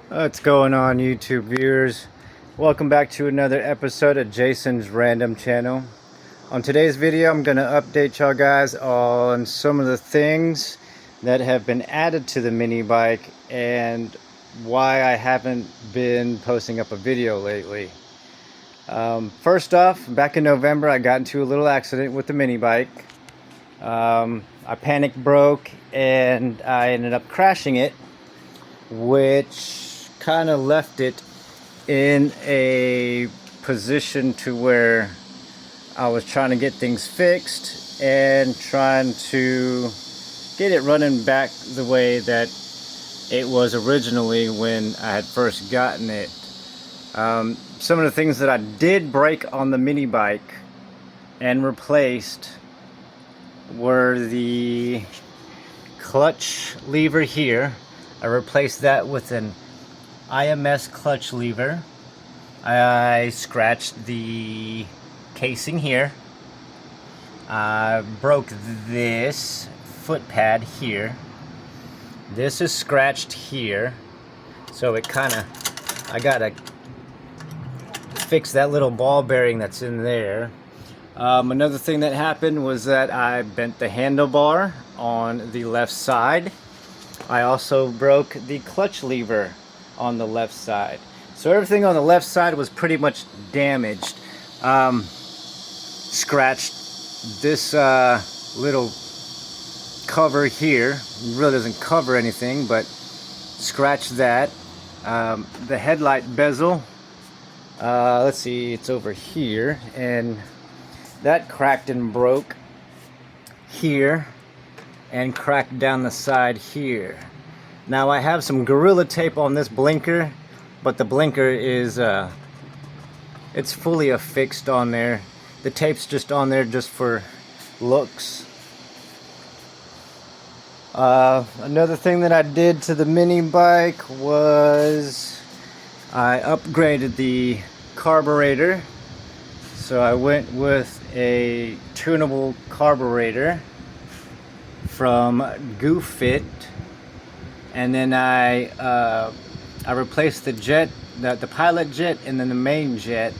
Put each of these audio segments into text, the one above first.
What's going on, YouTube viewers? Welcome back to another episode of Jason's Random Channel. On today's video, I'm going to update y'all guys on some of the things that have been added to the mini bike and why I haven't been posting up a video lately. First off, back in November, I got into a little accident with the mini bike. I panic broke and I ended up crashing it, which kind of left it in a position to where I was trying to get things fixed and trying to get it running back the way that it was originally when I had first gotten it. Some of the things that I did break on the mini bike and replaced were the clutch lever here. I replaced that with an IMS clutch lever. I scratched the casing here. I broke this foot pad here. This is scratched here, so it I gotta fix that little ball bearing that's in there. Another thing that happened was that I bent the handlebar on the left side. I also broke the clutch lever on the left side. So everything on the left side was pretty much damaged. Scratched this little cover here. It really doesn't cover anything, but scratched that. The headlight bezel, let's see, it's over here, and that cracked and broke here and cracked down the side here. Now I have some Gorilla Tape on this blinker, but the blinker is it's fully affixed on there. The tape's just on there just for looks. Another thing that I did to the mini bike was I upgraded the carburetor. So I went with a tunable carburetor from GooFit, and then I replaced the jet, the pilot jet, and then the main jet,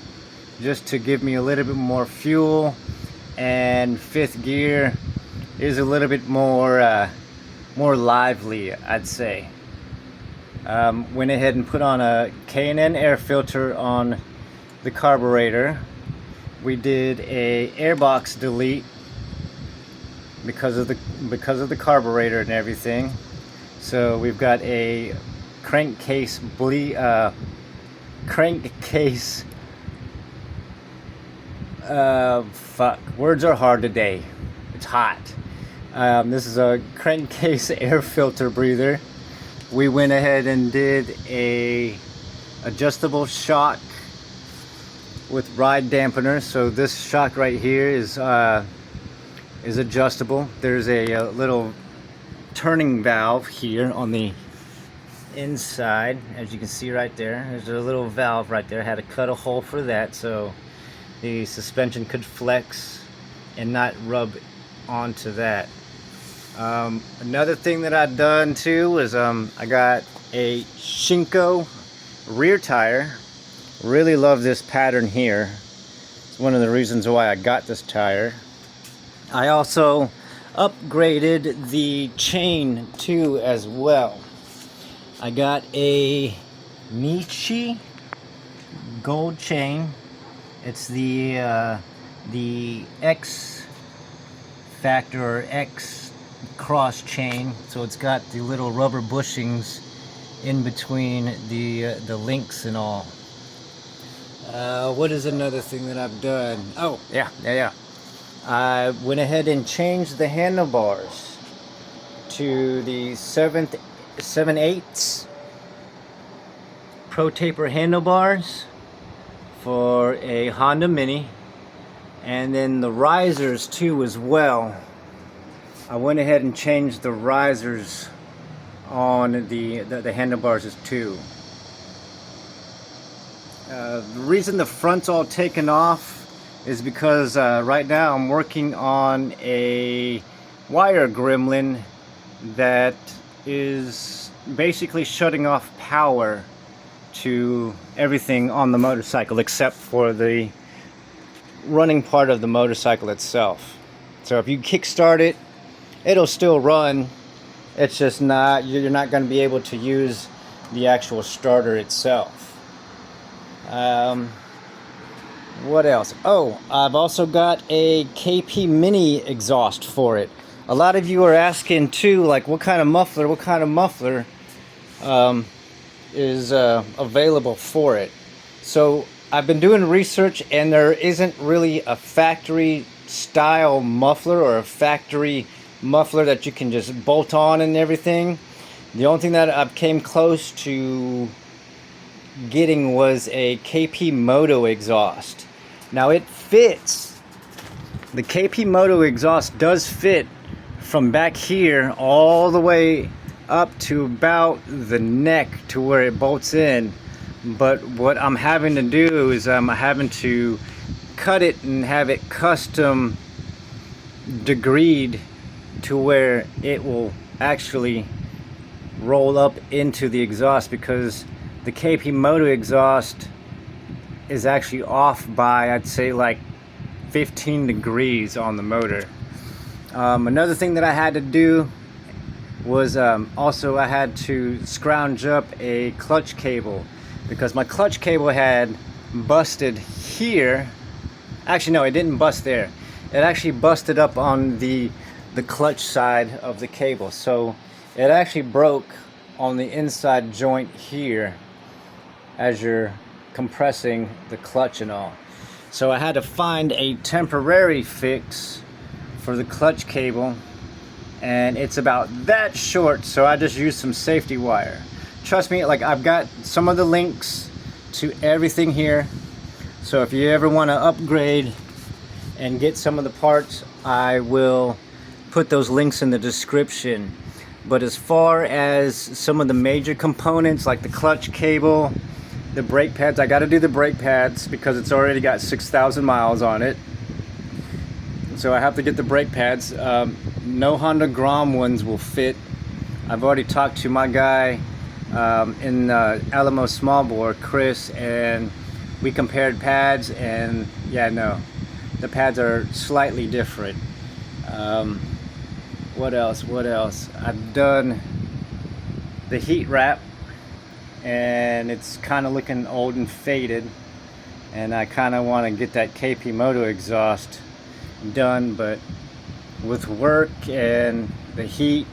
just to give me a little bit more fuel. And fifth gear is a little bit more lively, I'd say. Went ahead and put on a K&N air filter on the carburetor. We did a airbox delete because of the carburetor and everything. So we've got a crankcase words are hard today. It's hot. This is a crankcase air filter breather. We went ahead and did a adjustable shock with ride dampener. So this shock right here is adjustable. There's a little turning valve here on the inside, as you can see right there. There's a little valve right there. I had to cut a hole for that so the suspension could flex and not rub onto that. Another thing that I've done too is I got a Shinko rear tire. Really love this pattern here. It's one of the reasons why I got this tire. I also upgraded the chain too as well. I got a Nishi gold chain. It's the X Factor or X cross chain, so it's got the little rubber bushings in between the links and all. What is another thing that I've done? Oh, yeah. I went ahead and changed the handlebars to the 7/8 Pro Taper handlebars for a Honda Mini, and then the risers too as well. I went ahead and changed the risers on the handlebars too. The reason the front's all taken off is because right now I'm working on a wire gremlin that is basically shutting off power to everything on the motorcycle except for the running part of the motorcycle itself. So if you kickstart it, it'll still run. It's just not, you're not going to be able to use the actual starter itself. What else? Oh, I've also got a KP Mini exhaust for it. A lot of you are asking too, like what kind of muffler is available for it. So I've been doing research, and there isn't really a factory style muffler or a factory muffler that you can just bolt on and everything. The only thing that I've came close to getting was a KP Moto exhaust. Now it fits. The KP Moto exhaust does fit from back here all the way up to about the neck to where it bolts in. But what I'm having to do is I'm having to cut it and have it custom degreed to where it will actually roll up into the exhaust, because the KP Moto exhaust is actually off by, I'd say, like 15 degrees on the motor. Another thing that I had to do was also I had to scrounge up a clutch cable, because my clutch cable had busted here. Actually, no, it didn't bust there. It actually busted up on the clutch side of the cable. So it actually broke on the inside joint here as you're compressing the clutch and all. So I had to find a temporary fix for the clutch cable, and it's about that short, so I just used some safety wire. Trust me, like, I've got some of the links to everything here, so if you ever want to upgrade and get some of the parts, I will put those links in the description. But as far as some of the major components like the clutch cable, the brake pads, I got to do the brake pads because it's already got 6,000 miles on it, so I have to get the brake pads. No Honda Grom ones will fit. I've already talked to my guy in Alamo Small Bore, Chris, and we compared pads, and yeah, no, the pads are slightly different. What else? I've done the heat wrap, and it's kind of looking old and faded, and I kind of want to get that KP Moto exhaust done, but with work and the heat,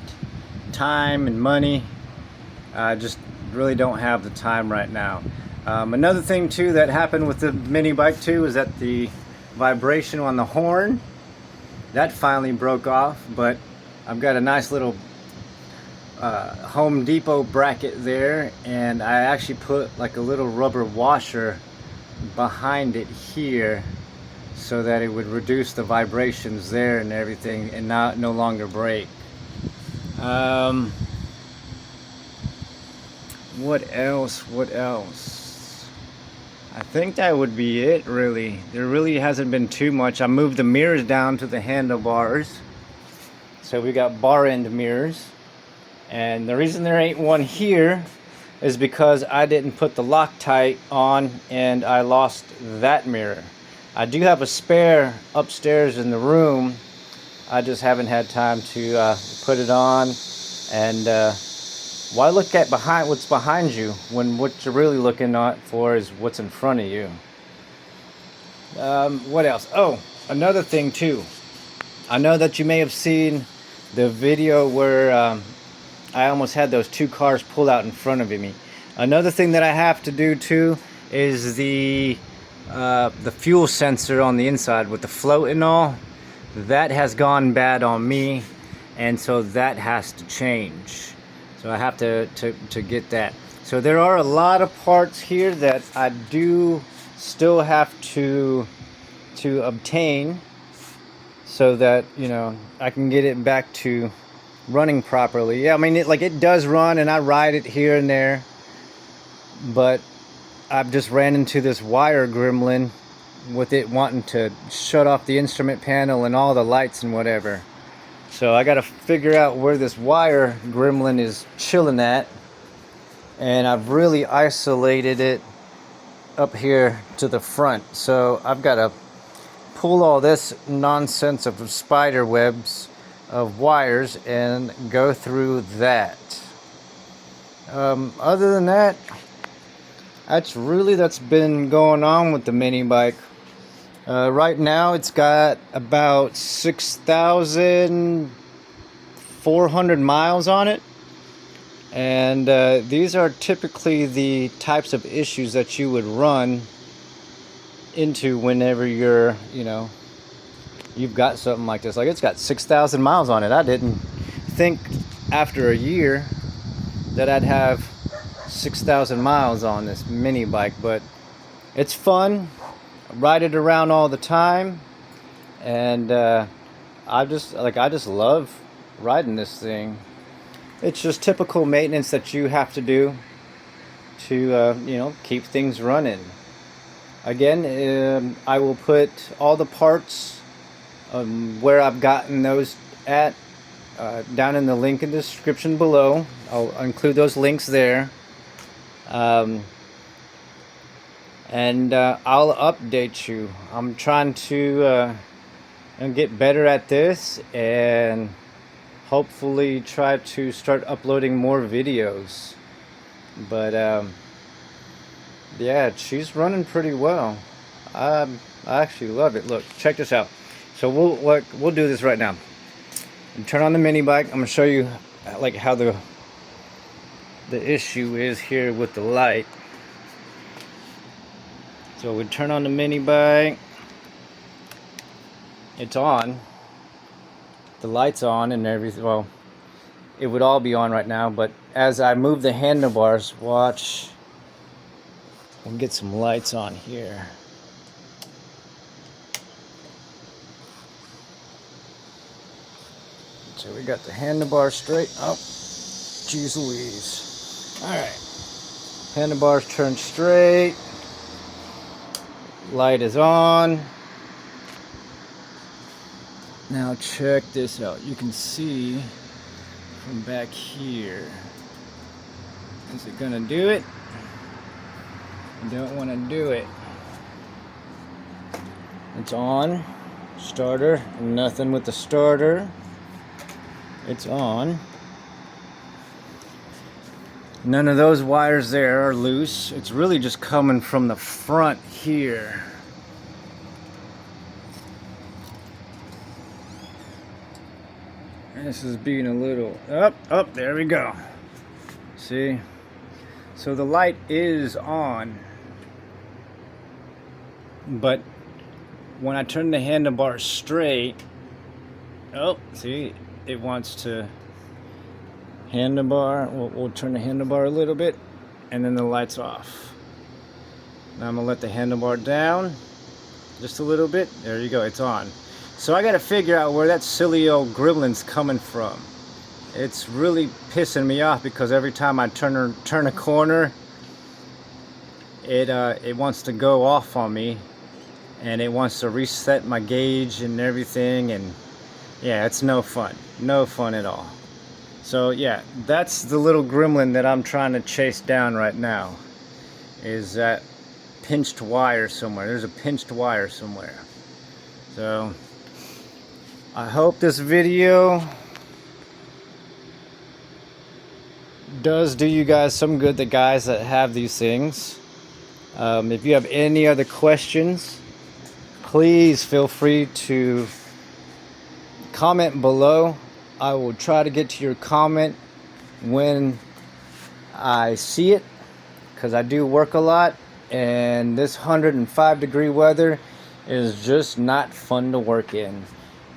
time and money, I just really don't have the time right now. Another thing too that happened with the mini bike too is that the vibration on the horn, that finally broke off, but I've got a nice little Home Depot bracket there, and I actually put like a little rubber washer behind it here so that it would reduce the vibrations there and everything, and no longer break. What else? I think that would be it, really. There really hasn't been too much. I moved the mirrors down to the handlebars, so we got bar end mirrors, and the reason there ain't one here is because I didn't put the Loctite on and I lost that mirror. I do have a spare upstairs in the room. I just haven't had time to put it on. And why look at what's behind you when what you're really looking at for is what's in front of you? What else? Oh, another thing too. I know that you may have seen the video where I almost had those two cars pull out in front of me. Another thing that I have to do too is the fuel sensor on the inside with the float and all. That has gone bad on me, and so that has to change. So I have to get that. So there are a lot of parts here that I do still have to obtain, so that, you know, I can get it back to running properly. Yeah, I mean, it does run, and I ride it here and there, but I've just ran into this wire gremlin with it wanting to shut off the instrument panel and all the lights and whatever. So I got to figure out where this wire gremlin is chilling at, and I've really isolated it up here to the front. So I've got to pull all this nonsense of spider webs of wires and go through that. Other than that, that's been going on with the mini bike. Right now it's got about 6,400 miles on it, and these are typically the types of issues that you would run into whenever you've got something like this. Like, it's got 6,000 miles on it. I didn't think after a year that I'd have 6,000 miles on this mini bike, but it's fun. I ride it around all the time, and I just love riding this thing. It's just typical maintenance that you have to do to keep things running. Again, I will put all the parts where I've gotten those at down in the link in the description below. I'll include those links there. And I'll update you. I'm trying to get better at this, and hopefully try to start uploading more videos. But yeah, she's running pretty well. I actually love it. Look, check this out. So we'll do this right now. Turn on the mini bike. I'm gonna show you like how the issue is here with the light. So we turn on the mini bike. It's on. The light's on and everything. Well, it would all be on right now, but as I move the handlebars, watch. We'll get some lights on here. So we got the handlebars straight. Oh, geez Louise. Alright. Handlebars turned straight. Light is on. Now check this out. You can see from back here. Is it gonna do it? I don't want to do it. It's on. Starter. Nothing with the starter. It's on. None of those wires there are loose. It's really just coming from the front here. And this is being a little up. There we go. See? So the light is on. But when I turn the handlebar straight, see, it wants to handlebar. We'll turn the handlebar a little bit, and then the light's off. Now I'm gonna let the handlebar down just a little bit. There you go, it's on. So I gotta figure out where that silly old gremlin's coming from. It's really pissing me off because every time I turn a corner, it wants to go off on me, and it wants to reset my gauge and everything, and yeah, it's no fun at all. So yeah, that's the little gremlin that I'm trying to chase down right now, is that pinched wire somewhere. There's a pinched wire somewhere. So I hope this video does do you guys some good, the guys that have these things. If you have any other questions, please feel free to comment below. I will try to get to your comment when I see it, because I do work a lot, and this 105-degree weather is just not fun to work in,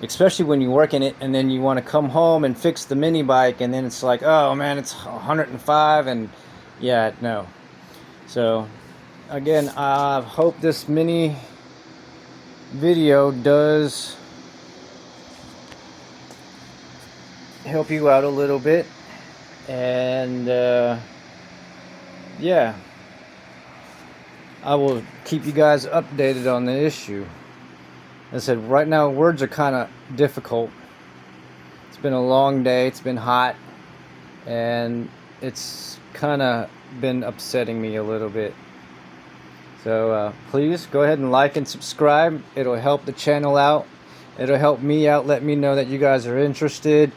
especially when you work in it and then you want to come home and fix the mini bike, and then it's like, oh man, it's 105, and yeah, no. So again, I hope this mini video does help you out a little bit, and yeah, I will keep you guys updated on the issue. As I said, right now words are kind of difficult. It's been a long day, it's been hot, and it's kind of been upsetting me a little bit. So please go ahead and like and subscribe. It'll help the channel out. It'll help me out, let me know that you guys are interested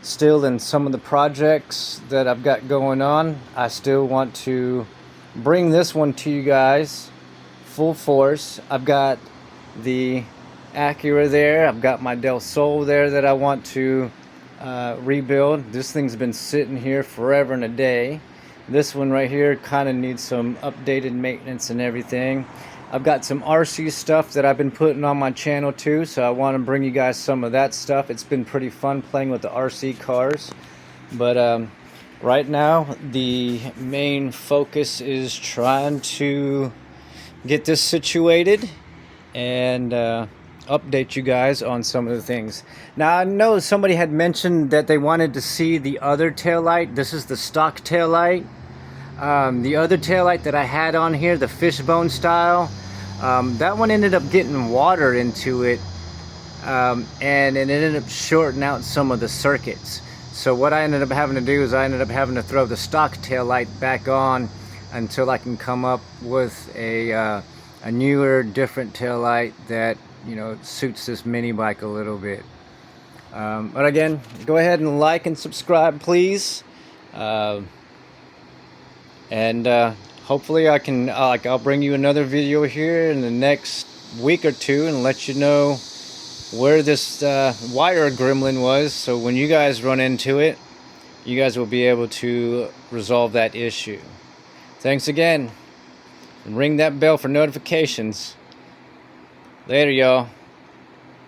still in some of the projects that I've got going on. I still want to bring this one to you guys full force. I've got the Acura there. I've got my Del Sol there that I want to rebuild. This thing's been sitting here forever and a day. This one right here kind of needs some updated maintenance and everything. I've got some RC stuff that I've been putting on my channel too, so I want to bring you guys some of that stuff. It's been pretty fun playing with the RC cars. But right now the main focus is trying to get this situated and update you guys on some of the things. Now I know somebody had mentioned that they wanted to see the other taillight. This is the stock taillight. The other taillight that I had on here, the fishbone style, that one ended up getting water into it, and it ended up shorting out some of the circuits. So what I ended up having to do is I ended up having to throw the stock taillight back on until I can come up with a newer, different taillight that, you know, suits this mini bike a little bit. But again, go ahead and like and subscribe, please. And hopefully I can I'll bring you another video here in the next week or two and let you know where this wire gremlin was, so when you guys run into it, you guys will be able to resolve that issue. Thanks again, and ring that bell for notifications. Later, y'all.